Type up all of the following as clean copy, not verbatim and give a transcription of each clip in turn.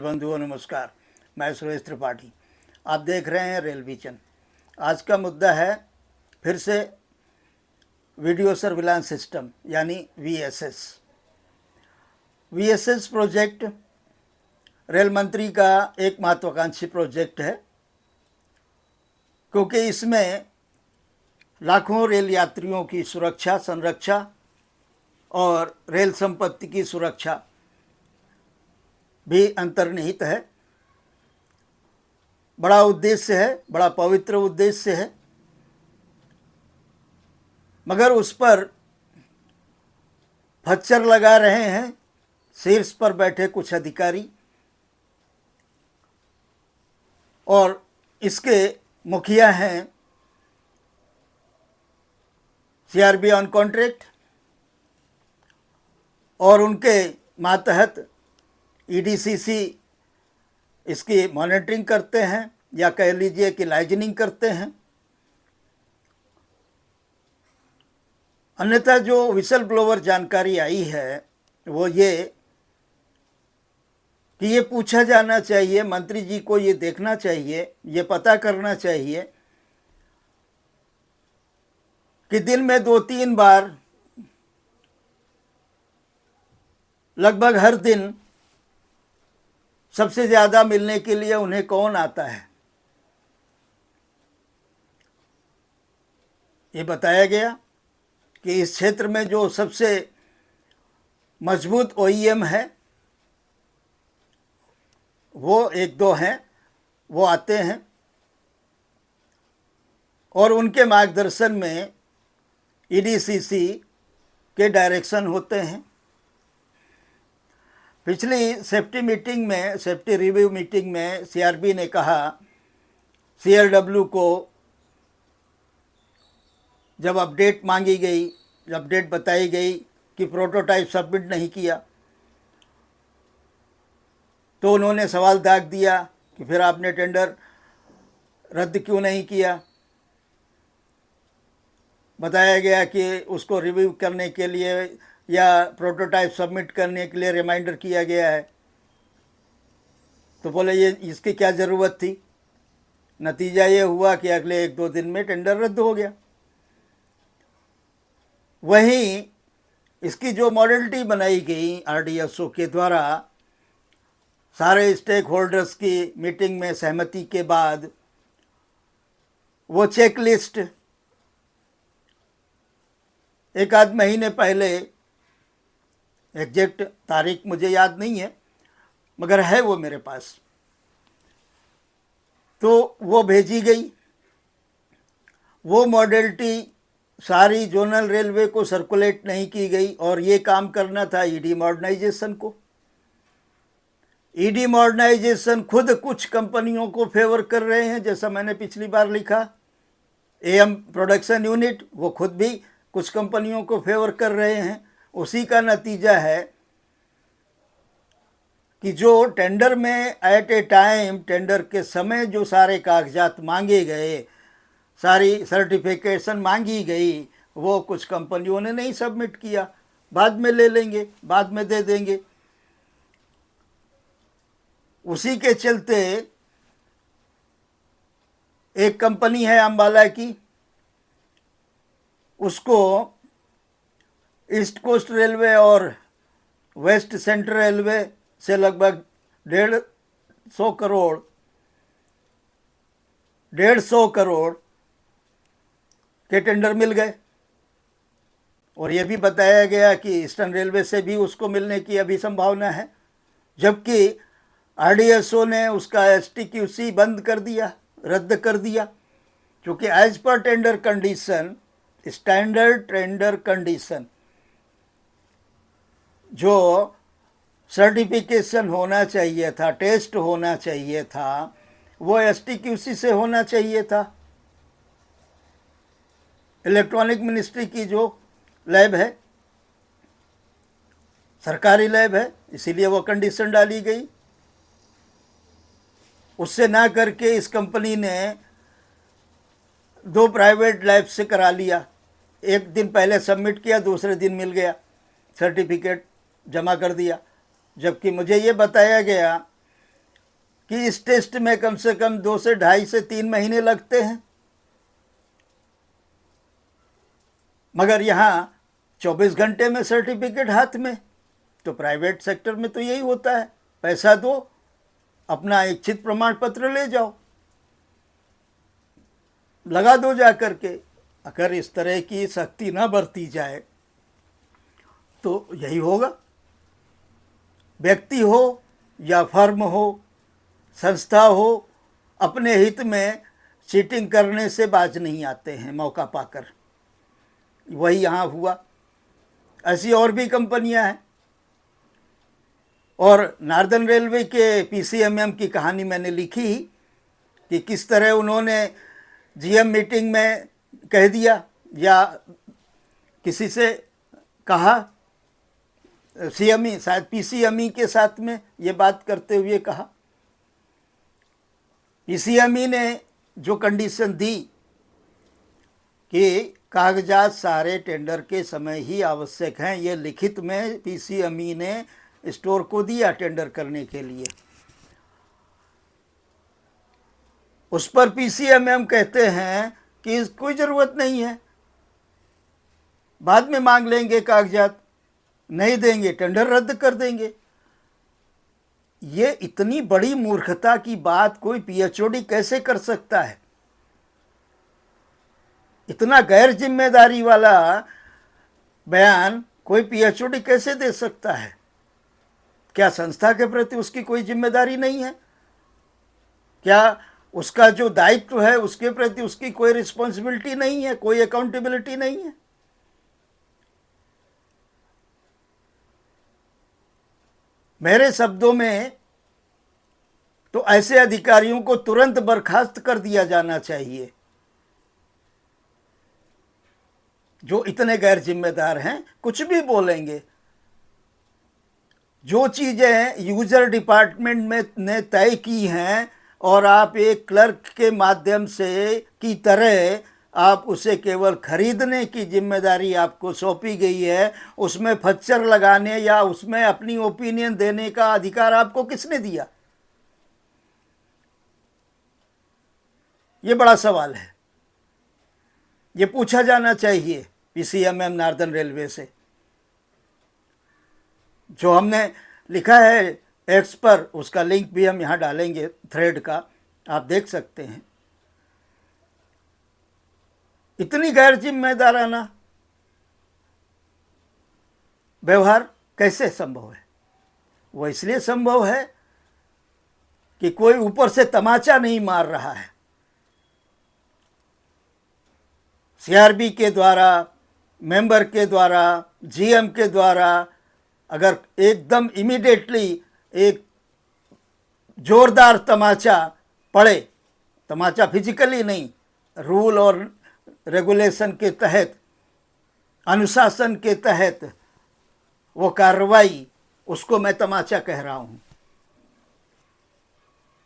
बंधुओं नमस्कार। मैं सुरेश त्रिपाठी, आप देख रहे हैं रेल विजन। आज का मुद्दा है फिर से वीडियो सर्विलांस सिस्टम यानी वीएसएस। वीएसएस प्रोजेक्ट रेल मंत्री का एक महत्वाकांक्षी प्रोजेक्ट है, क्योंकि इसमें लाखों रेल यात्रियों की सुरक्षा, संरक्षा और रेल संपत्ति की सुरक्षा भी अंतर्निहित है। बड़ा उद्देश्य है, बड़ा पवित्र उद्देश्य है, मगर उस पर फच्चर लगा रहे हैं शीर्ष पर बैठे कुछ अधिकारी, और इसके मुखिया हैं सीआरबी ऑन कॉन्ट्रैक्ट, और उनके मातहत ईडीसीसी इसकी मॉनिटरिंग करते हैं, या कह लीजिए कि लाइजनिंग करते हैं। अन्यथा जो विसल ब्लोवर जानकारी आई है वो ये कि ये पूछा जाना चाहिए, मंत्री जी को ये देखना चाहिए, ये पता करना चाहिए कि दिन में 2-3 बार, लगभग हर दिन सबसे ज़्यादा मिलने के लिए उन्हें कौन आता है। ये बताया गया कि इस क्षेत्र में जो सबसे मजबूत ओईएम है वो 1-2 हैं, वो आते हैं और उनके मार्गदर्शन में ईडीसीसी के डायरेक्शन होते हैं। पिछली सेफ्टी रिव्यू मीटिंग में सीआरबी ने कहा सीएलडब्ल्यू को, जब अपडेट मांगी गई, जब अपडेट बताई गई कि प्रोटोटाइप सबमिट नहीं किया, तो उन्होंने सवाल दाग दिया कि फिर आपने टेंडर रद्द क्यों नहीं किया। बताया गया कि उसको रिव्यू करने के लिए या प्रोटोटाइप सबमिट करने के लिए रिमाइंडर किया गया है। तो बोले ये इसकी क्या ज़रूरत थी। नतीजा ये हुआ कि अगले 1-2 दिन में टेंडर रद्द हो गया। वहीं इसकी जो मॉडलिटी बनाई गई आरडीएसओ के द्वारा, सारे स्टेक होल्डर्स की मीटिंग में सहमति के बाद वो चेक लिस्ट 1-आध महीने पहले, एग्जैक्ट तारीख मुझे याद नहीं है मगर है वो मेरे पास, तो वो भेजी गई। वो मॉडलिटी सारी जोनल रेलवे को सर्कुलेट नहीं की गई, और ये काम करना था ईडी मॉडर्नाइजेशन को। ईडी मॉडर्नाइजेशन खुद कुछ कंपनियों को फेवर कर रहे हैं, जैसा मैंने पिछली बार लिखा। एएम प्रोडक्शन यूनिट वो खुद भी कुछ कंपनियों को फेवर कर रहे हैं। उसी का नतीजा है कि जो टेंडर में एट ए टाइम, टेंडर के समय जो सारे कागजात मांगे गए, सारी सर्टिफिकेशन मांगी गई, वो कुछ कंपनियों ने नहीं सबमिट किया। बाद में ले लेंगे, बाद में दे देंगे। उसी के चलते एक कंपनी है अंबाला की, उसको ईस्ट कोस्ट रेलवे और वेस्ट सेंट्रल रेलवे से लगभग 150 करोड़ के टेंडर मिल गए। और ये भी बताया गया कि ईस्टर्न रेलवे से भी उसको मिलने की अभी संभावना है, जबकि आरडीएसओ ने उसका एसटीक्यूसी बंद कर दिया, रद्द कर दिया, क्योंकि as per tender condition, standard tender condition, जो सर्टिफिकेशन होना चाहिए था, टेस्ट होना चाहिए था, वो एसटीक्यूसी से होना चाहिए था। इलेक्ट्रॉनिक मिनिस्ट्री की जो लैब है, सरकारी लैब है, इसीलिए वो कंडीशन डाली गई। उससे ना करके इस कंपनी ने 2 प्राइवेट लैब से करा लिया। एक दिन पहले सबमिट किया, दूसरे दिन मिल गया, सर्टिफिकेट जमा कर दिया। जबकि मुझे ये बताया गया कि इस टेस्ट में कम से कम 2 से 2.5 से 3 महीने लगते हैं, मगर यहाँ 24 घंटे में सर्टिफिकेट हाथ में। तो प्राइवेट सेक्टर में तो यही होता है, पैसा दो, अपना इच्छित प्रमाण पत्र ले जाओ, लगा दो जा करके। अगर इस तरह की सख्ती ना बरती जाए तो यही होगा। व्यक्ति हो या फर्म हो, संस्था हो, अपने हित में चीटिंग करने से बाज नहीं आते हैं मौका पाकर। वही यहाँ हुआ। ऐसी और भी कंपनियां हैं। और नार्दर्न रेलवे के पीसीएमएम की कहानी मैंने लिखी ही कि किस तरह उन्होंने जीएम मीटिंग में कह दिया या किसी से कहा, सीएमई शायद पीसीएमई के साथ में ये बात करते हुए कहा। पीसीएमई ने जो कंडीशन दी कि कागजात सारे टेंडर के समय ही आवश्यक हैं, ये लिखित में पीसीएमई ने स्टोर को दिया टेंडर करने के लिए। उस पर पीसीएमएम कहते हैं कि कोई ज़रूरत नहीं है, बाद में मांग लेंगे, कागजात नहीं देंगे, टेंडर रद्द कर देंगे। ये इतनी बड़ी मूर्खता की बात कोई पीएचओडी कैसे कर सकता है? इतना गैर जिम्मेदारी वाला बयान कोई पीएचओडी कैसे दे सकता है? क्या संस्था के प्रति उसकी कोई जिम्मेदारी नहीं है? क्या उसका जो दायित्व है उसके प्रति उसकी कोई रिस्पॉन्सिबिलिटी नहीं है, कोई अकाउंटेबिलिटी नहीं है? मेरे शब्दों में तो ऐसे अधिकारियों को तुरंत बर्खास्त कर दिया जाना चाहिए जो इतने गैर जिम्मेदार हैं, कुछ भी बोलेंगे। जो चीज़ें यूजर डिपार्टमेंट में ने तय की हैं और आप एक क्लर्क के माध्यम से की तरह आप उसे केवल खरीदने की जिम्मेदारी आपको सौंपी गई है, उसमें फच्चर लगाने या उसमें अपनी ओपिनियन देने का अधिकार आपको किसने दिया? ये बड़ा सवाल है, ये पूछा जाना चाहिए पीसीएमएम नार्दर्न रेलवे से। जो हमने लिखा है एक्स पर, उसका लिंक भी हम यहाँ डालेंगे, थ्रेड का, आप देख सकते हैं। इतनी गैर जिम्मेदाराना व्यवहार कैसे संभव है? वो इसलिए संभव है कि कोई ऊपर से तमाचा नहीं मार रहा है। सीआरबी के द्वारा, मेंबर के द्वारा, जीएम के द्वारा अगर एकदम इमीडिएटली एक जोरदार तमाचा पड़े, तमाचा फिजिकली नहीं, रूल और रेगुलेशन के तहत, अनुशासन के तहत वो कार्रवाई, उसको मैं तमाचा कह रहा हूँ।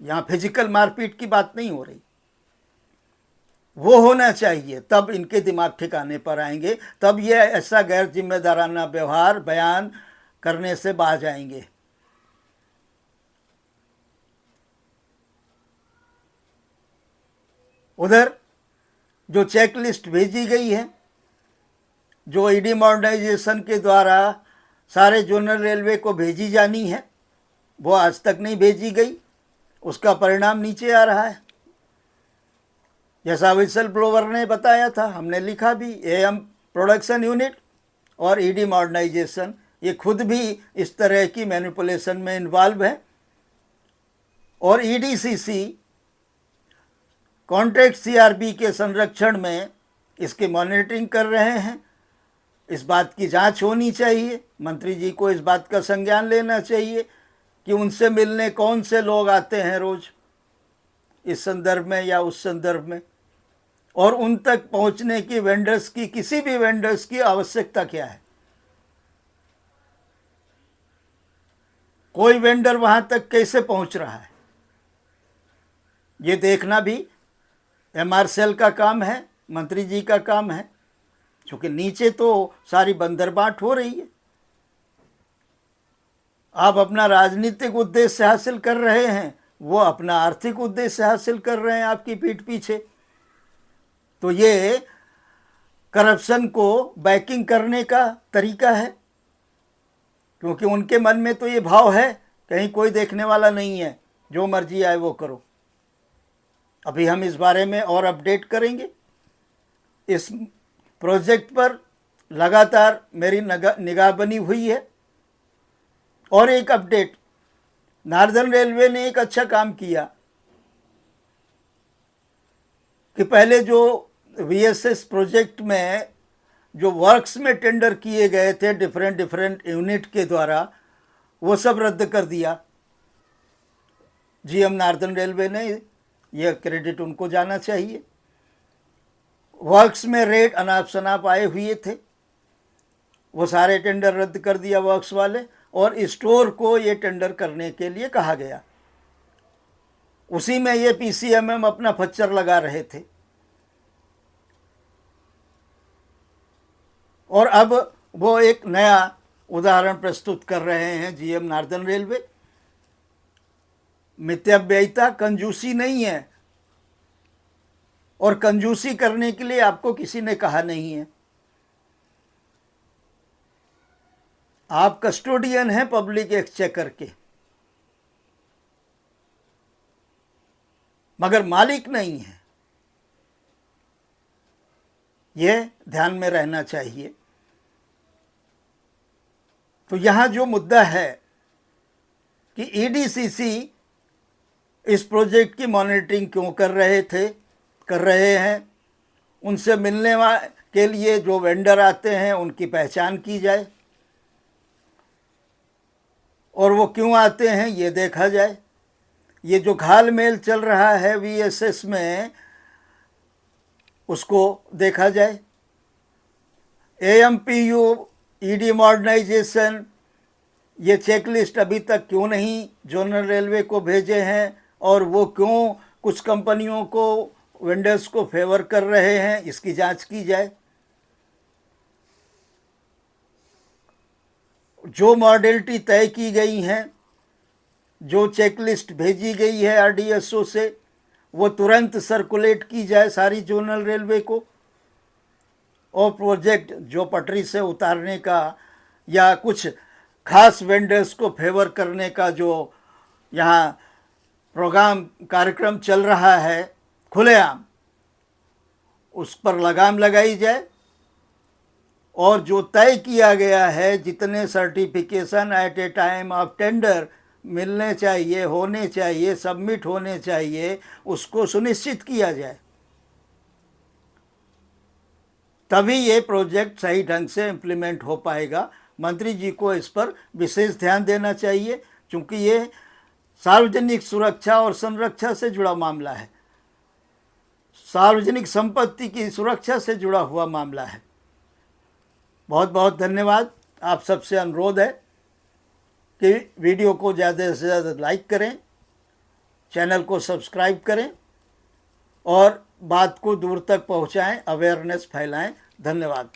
यहाँ फिजिकल मारपीट की बात नहीं हो रही। वो होना चाहिए, तब इनके दिमाग ठिकाने पर आएंगे, तब ये ऐसा गैर जिम्मेदाराना व्यवहार बयान करने से बाज आएंगे। उधर जो चेकलिस्ट भेजी गई है, जो ईडी मॉडर्नाइजेशन के द्वारा सारे जोनल रेलवे को भेजी जानी है, वो आज तक नहीं भेजी गई। उसका परिणाम नीचे आ रहा है। जैसा विसल ब्लोवर ने बताया था, हमने लिखा भी, एएम प्रोडक्शन यूनिट और ईडी मॉडर्नाइजेशन ये खुद भी इस तरह की मैनिपुलेशन में इन्वॉल्व है। और ईडीसीसी कॉन्ट्रैक्ट सीआरबी के संरक्षण में इसकी मॉनिटरिंग कर रहे हैं। इस बात की जांच होनी चाहिए। मंत्री जी को इस बात का संज्ञान लेना चाहिए कि उनसे मिलने कौन से लोग आते हैं रोज, इस संदर्भ में या उस संदर्भ में, और उन तक पहुंचने की वेंडर्स की, किसी भी वेंडर्स की आवश्यकता क्या है। कोई वेंडर वहां तक कैसे पहुंच रहा है, ये देखना भी एमआर सेल का काम है, मंत्री जी का काम है, क्योंकि नीचे तो सारी बंदरबाट हो रही है। आप अपना राजनीतिक उद्देश्य हासिल कर रहे हैं, वो अपना आर्थिक उद्देश्य हासिल कर रहे हैं आपकी पीठ पीछे। तो ये करप्शन को बैकिंग करने का तरीका है, क्योंकि उनके मन में तो ये भाव है कहीं कोई देखने वाला नहीं है, जो मर्जी आए वो करो। अभी हम इस बारे में और अपडेट करेंगे। इस प्रोजेक्ट पर लगातार मेरी निगाह बनी हुई है। और एक अपडेट, नार्दर्न रेलवे ने एक अच्छा काम किया कि पहले जो वीएसएस प्रोजेक्ट में जो वर्क्स में टेंडर किए गए थे डिफरेंट यूनिट के द्वारा, वो सब रद्द कर दिया। जीएम नार्दर्न रेलवे ने, यह क्रेडिट उनको जाना चाहिए। वर्क्स में रेट अनाप शनाप आए हुए थे, वो सारे टेंडर रद्द कर दिया वर्क्स वाले, और स्टोर को ये टेंडर करने के लिए कहा गया। उसी में ये पीसीएमएम अपना फच्चर लगा रहे थे। और अब वो एक नया उदाहरण प्रस्तुत कर रहे हैं जीएम नार्दर्न रेलवे। मितव्ययिता कंजूसी नहीं है, और कंजूसी करने के लिए आपको किसी ने कहा नहीं है। आप कस्टोडियन हैं पब्लिक एक्सचेकर के, मगर मालिक नहीं है। यह ध्यान में रहना चाहिए। तो यहां जो मुद्दा है कि ईडीसीसी इस प्रोजेक्ट की मॉनिटरिंग क्यों कर रहे हैं, उनसे मिलने के लिए जो वेंडर आते हैं उनकी पहचान की जाए, और वो क्यों आते हैं ये देखा जाए। ये जो घाल-मेल चल रहा है वीएसएस में, उसको देखा जाए। एएमपीयू, ईडी मॉडर्नाइजेशन, ये चेकलिस्ट अभी तक क्यों नहीं जोनल रेलवे को भेजे हैं, और वो क्यों कुछ कंपनियों को, वेंडर्स को फेवर कर रहे हैं, इसकी जांच की जाए। जो मॉडलिटी तय की गई हैं, जो चेकलिस्ट भेजी गई है आरडीएसओ से, वो तुरंत सर्कुलेट की जाए सारी जोनल रेलवे को। और प्रोजेक्ट जो पटरी से उतारने का या कुछ खास वेंडर्स को फेवर करने का जो यहाँ प्रोग्राम कार्यक्रम चल रहा है खुलेआम, उस पर लगाम लगाई जाए। और जो तय किया गया है, जितने certification at a time of tender मिलने चाहिए, होने चाहिए, सबमिट होने चाहिए, उसको सुनिश्चित किया जाए। तभी ये प्रोजेक्ट सही ढंग से इम्प्लीमेंट हो पाएगा। मंत्री जी को इस पर विशेष ध्यान देना चाहिए, क्योंकि ये सार्वजनिक सुरक्षा और संरक्षा से जुड़ा मामला है, सार्वजनिक संपत्ति की सुरक्षा से जुड़ा हुआ मामला है। बहुत बहुत धन्यवाद। आप सबसे अनुरोध है कि वीडियो को ज़्यादा से ज़्यादा लाइक करें, चैनल को सब्सक्राइब करें, और बात को दूर तक पहुंचाएं, अवेयरनेस फैलाएं। धन्यवाद।